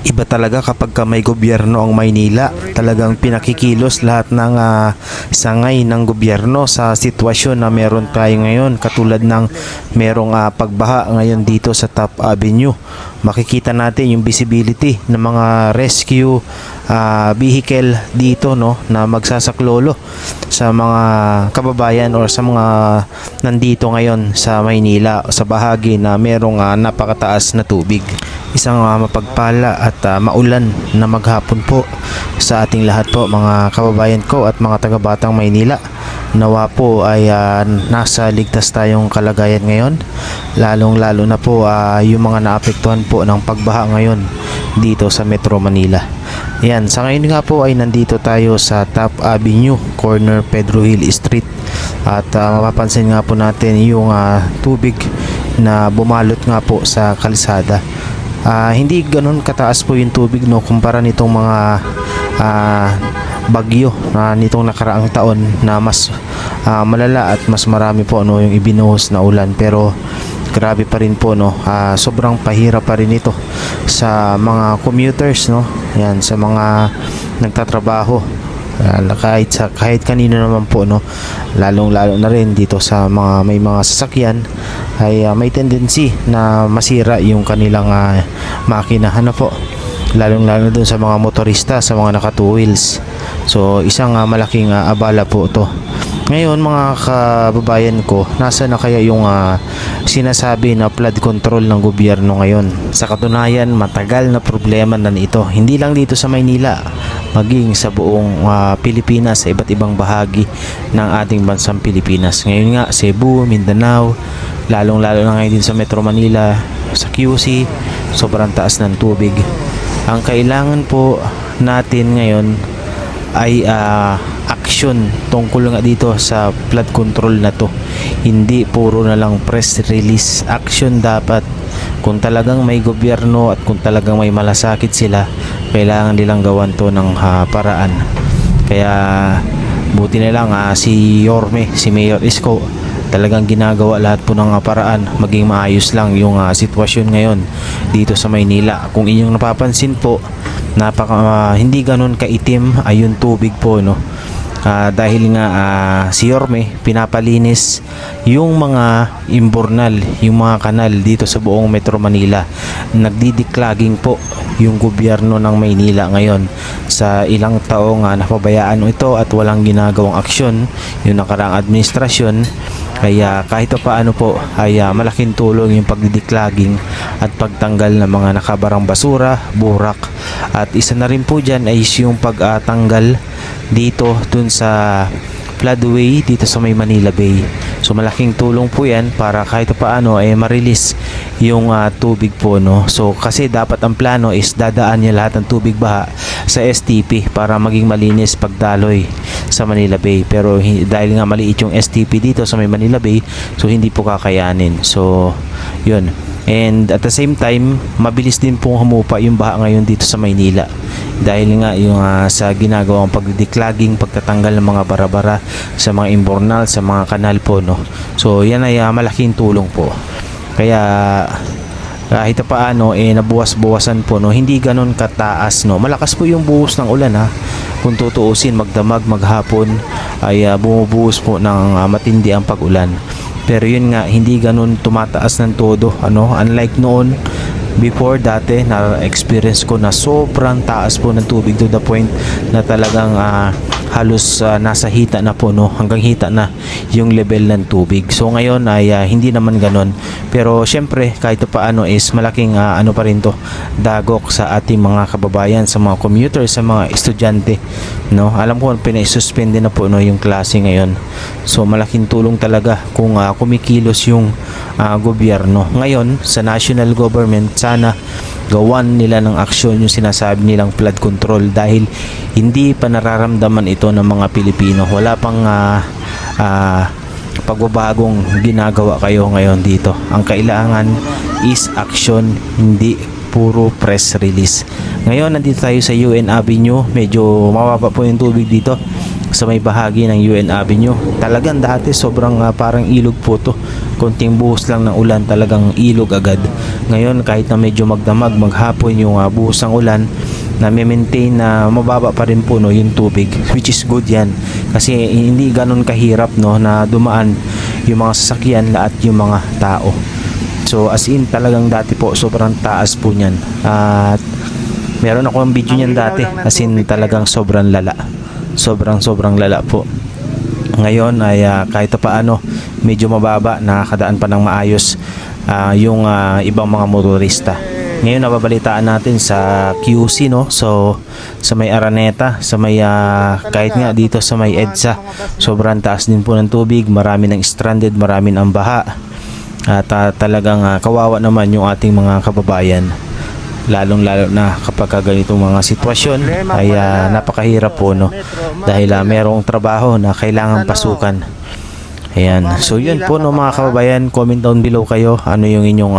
Iba talaga kapag may gobyerno ang Maynila. Talagang pinakikilos lahat ng sangay ng gobyerno sa sitwasyon na meron tayo ngayon. Katulad ng merong pagbaha ngayon dito sa Top Avenue. Makikita natin yung visibility ng mga rescue vehicle dito, no, na magsasaklolo sa mga kababayan or sa mga nandito ngayon sa Maynila, sa bahagi na merong napakataas na tubig. Isang mapagpala at maulan na maghapon po sa ating lahat po, mga kababayan ko at mga taga-Batang Maynila. Nawa po ay nasa ligtas tayong kalagayan ngayon, lalong-lalo na po yung mga naapektuhan po ng pagbaha ngayon dito sa Metro Manila. Yan, sa ngayon nga po ay nandito tayo sa Top Avenue, corner Pedro Hill Street, at mapapansin nga po natin yung tubig na bumalot nga po sa kalsada. Hindi ganun kataas po yung tubig, no, kumpara nitong mga bagyo na nitong nakaraang taon na mas malala at mas marami po, no, yung ibinuhos na ulan. Pero grabe pa rin po, no, sobrang pahirap pa rin ito sa mga commuters, no, yan, sa mga nagtatrabaho, kahit kanino naman po, no, lalong-lalo na rin dito sa mga may mga sasakyan ay may tendency na masira yung kanilang makina, ano po, lalong-lalo dun sa mga motorista, sa mga naka two wheels. So isang malaking abala po to. Ngayon mga kababayan ko, nasa na kaya yung sinasabi na flood control ng gobyerno ngayon? Sa katunayan, matagal na problema na ito. Hindi lang dito sa Maynila, maging sa buong Pilipinas, sa iba't ibang bahagi ng ating bansang Pilipinas. Ngayon nga, Cebu, Mindanao, lalong-lalo na ngayon din sa Metro Manila, sa QC, sobrang taas ng tubig. Ang kailangan po natin ngayon ay action tungkol nga dito sa flood control na to. Hindi puro na lang press release. Action dapat. Kung talagang may gobyerno at kung talagang may malasakit sila, kailangan nilang gawan to ng paraan. Kaya buti na lang si Yorme, si Mayor Isko, talagang ginagawa lahat po ng paraan maging maayos lang yung sitwasyon ngayon dito sa Maynila. Kung inyong napapansin po, hindi ganun kaitim ay yung tubig po, no. Dahil nga si Yorme pinapalinis yung mga imbornal, yung mga kanal dito sa buong Metro Manila. Nagdideclogging po yung gobyerno ng Maynila ngayon sa ilang taong napabayaan ito at walang ginagawang aksyon yung nakaraang administrasyon. Kaya kahit paano po ay malaking tulong yung pagdideclogging at pagtanggal ng mga nakabarang basura, burak. At isa na rin po dyan ay yung pagtanggal dito dun sa floodway dito sa may Manila Bay. So malaking tulong po yan para kahit paano ay ma-release yung tubig po, no. So kasi dapat ang plano is dadaan niya lahat ng tubig baha sa STP para maging malinis pagdaloy sa Manila Bay. Pero dahil nga maliit yung STP dito sa may Manila Bay, so hindi po kakayanin. So yun. And at the same time, mabilis din pong humupa yung baha ngayon dito sa Maynila. Dahil nga yung sa ginagawang pagdeclogging, pagtatanggal ng mga bara-bara sa mga imbornal, sa mga kanal po, no. So yan ay malaking tulong po. Kaya kahit paano nabuwas-buwasan po, no, hindi ganun kataas, no. Malakas po yung buhos ng ulan, kung tutuusin, magdamag, maghapon ay bumubuhos po ng matindi ang pag-ulan. Pero yun nga, hindi ganun tumataas ng todo, ano, unlike noon before. Dati na experience ko na sobrang taas po ng tubig to the point na talagang halos nasa hita na po, no, hanggang hita na yung level ng tubig. So ngayon ay hindi naman ganun, pero syempre kahit paano is malaking ano pa rin to, dagok sa ating mga kababayan, sa mga commuters, sa mga estudyante, no. Alam ko pinasuspende na po, no, yung klase ngayon. So malaking tulong talaga kung kumikilos yung gobyerno ngayon sa national government. Sana gawan nila ng aksyon yung sinasabi nilang flood control, dahil hindi pa nararamdaman ito ng mga Pilipino. Wala pang pagbabagong ginagawa kayo ngayon dito. Ang kailangan is action, hindi puro press release. Ngayon nandito tayo sa UN Avenue. Medyo mababa po yung tubig dito sa may bahagi ng UN Avenue. Talagang dati sobrang parang ilog po to. konting buhos lang ng ulan talagang ilog agad. Ngayon kahit na medyo magdamag maghapon yung buhos ng ulan, na maintain na mababa pa rin po no yung tubig, which is good yan kasi hindi ganun kahirap no na dumaan yung mga sasakyan at yung mga tao. So as in talagang dati po sobrang taas po niyan at meron ako ang video niyan dati, as in talagang sobrang lala, sobrang lala po. Ngayon ay kahit paano medyo mababa, nakakadaan pa ng maayos yung ibang mga motorista. Ngayon nababalitaan natin sa QC no. So sa may Araneta, sa may kahit nga dito sa may EDSA, sobrang taas din po ng tubig, marami ng stranded, marami ng baha. At talagang kawawa naman yung ating mga kababayan. Lalong-lalo na kapag ganitong mga sitwasyon ay napakahirap po no. Dahil merong trabaho na kailangan pasukan. Ayan. So yun po no mga kababayan, comment down below kayo ano yung inyong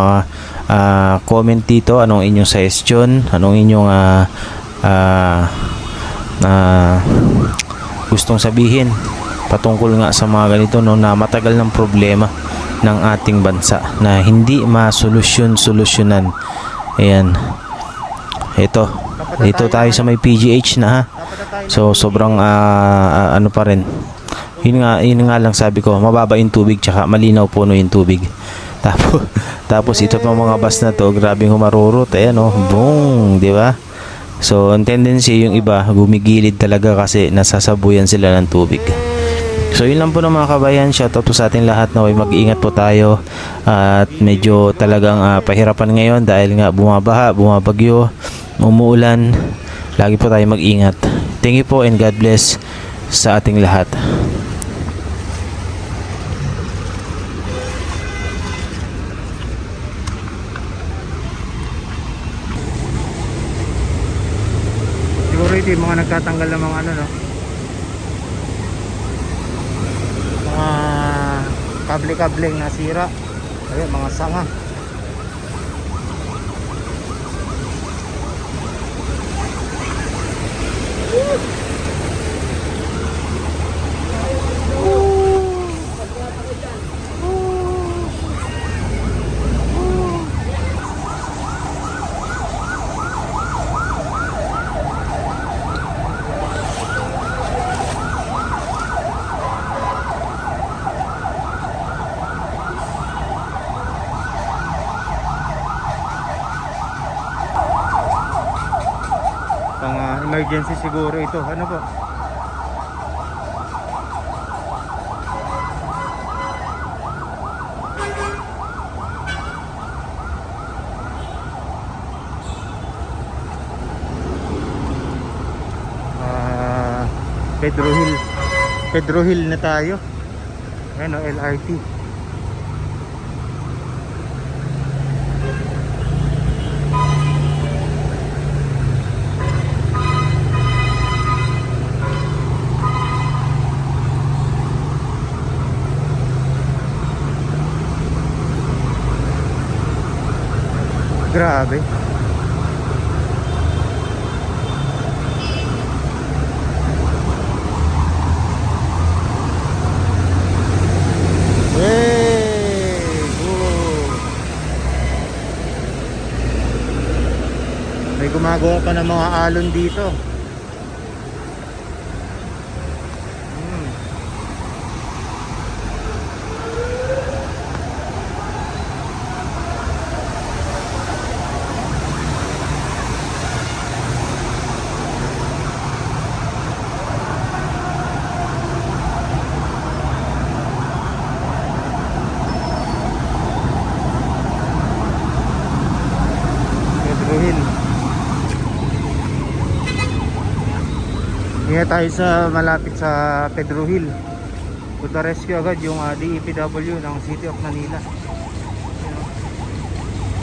comment dito, anong inyong suggestion, anong inyong gustong sabihin patungkol nga sa mga ganito no na matagal ng problema ng ating bansa na hindi masolusyonan. Ayan. Dito tayo sa may PGH na ha. So sobrang ano pa rin. Yun nga lang sabi ko, mababa yung tubig tsaka malinaw po no yung tubig. Tapos ito pa mga bus na to, grabing humarurot. Ayan oh, boom, di ba? So ang tendency yung iba gumigilid talaga kasi nasasabuyan sila ng tubig. So yun lang po ng mga kabayan, shoutout po sa ating lahat na mag-iingat po tayo at medyo talagang pahirapan ngayon dahil nga bumabaha, bumabagyo, umuulan. Lagi po tayo mag-ingat. Thank you po and God bless sa ating lahat. Siguro ito yung mga nagtatanggal ng mga ano no, mga kable-kableng nasira. Ayun, mga sanga. Pang emergency siguro ito. Ano po? Pedro Hill na tayo. Ayan o, LRT. Grabe. May gumagawa pa ng mga alon dito. Pedro Hill. Kaya tayo sa malapit sa Pedro Hill. Punta rescue agad yung DEPW ng City of Manila.